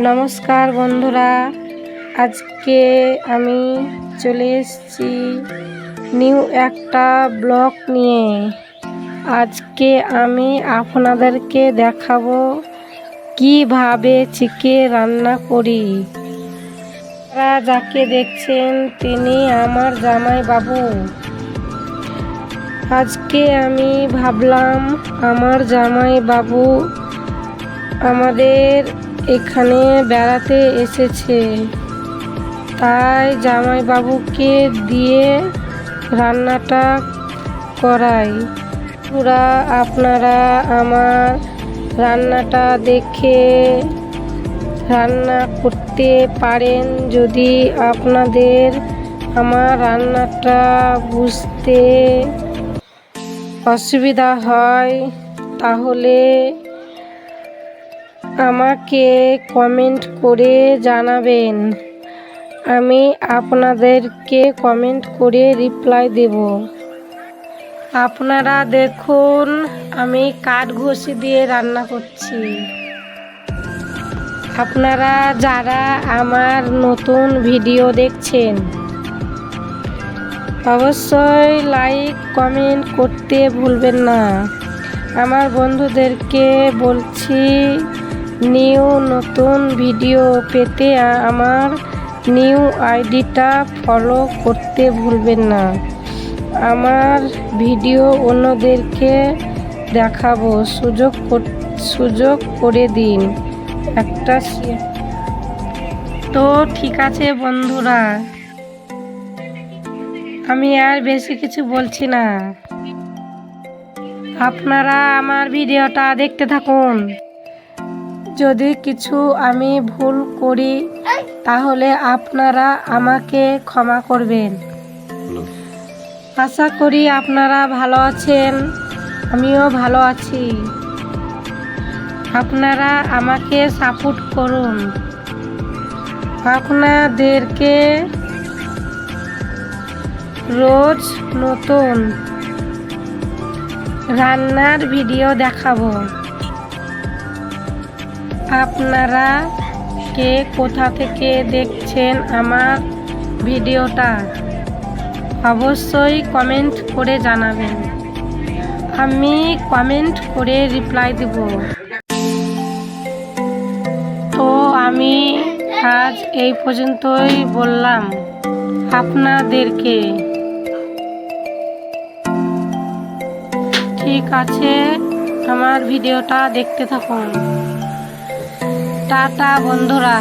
নমস্কার বন্ধুরা, আজকে আমি চলে এসেছি নিউ একটা ব্লগ নিয়ে। আজকে আমি আপনাদেরকে দেখাবো কিভাবে চিকেন রান্না করি। আপনারা যাকে দেখছেন তিনি আমার জামাইবাবু। আজকে আমি ভাবলাম আমার জামাইবাবু আমাদের এখানে বেড়াতে এসেছে, তাই জামাইবাবুকে দিয়ে রান্নাটা করাই। পুরা আপনারা আমার রান্নাটা দেখে রান্না করতে পারেন। যদি আপনাদের আমার রান্নাটা বুঝতে অসুবিধা হয় তাহলে আমাকে কমেন্ট করে জানাবেন, আমি আপনাদেরকে কমেন্ট করে রিপ্লাই দেব। আপনারা দেখুন আমি কাঠ ঘষে দিয়ে রান্না করছি। আপনারা যারা আমার নতুন ভিডিও দেখছেন অবশ্যই লাইক কমেন্ট করতে ভুলবেন না। আমার বন্ধুদেরকে বলছি নতুন ভিডিও পেতে আমার নিউ আইডিটা ফলো করতে ভুলবেন না। আমার ভিডিও অন্যদেরকে দেখাবো, সুযোগ করে দিন একটা। তো ঠিক আছে বন্ধুরা, আমি আর বেশি কিছু বলছি না, আপনারা আমার ভিডিওটা দেখতে থাকুন। যদি কিছু আমি ভুল করি তাহলে আপনারা আমাকে ক্ষমা করবেন। আশা করি আপনারা ভালো আছেন, আমিও ভালো আছি। আপনারা আমাকে সাপোর্ট করুন। আপনাদেরকে রোজ নতুন রান্নার ভিডিও দেখাবো। আপনারা কে কোথা থেকে দেখছেন আমার ভিডিওটা অবশ্যই কমেন্ট করে জানাবেন, আমি কমেন্ট করে রিপ্লাই দেব। তো আমি আজ এই পর্যন্তই বললাম আপনাদেরকে। ঠিক আছে, আমার ভিডিওটা দেখতে থাকুন। টাটা বন্ধুরা।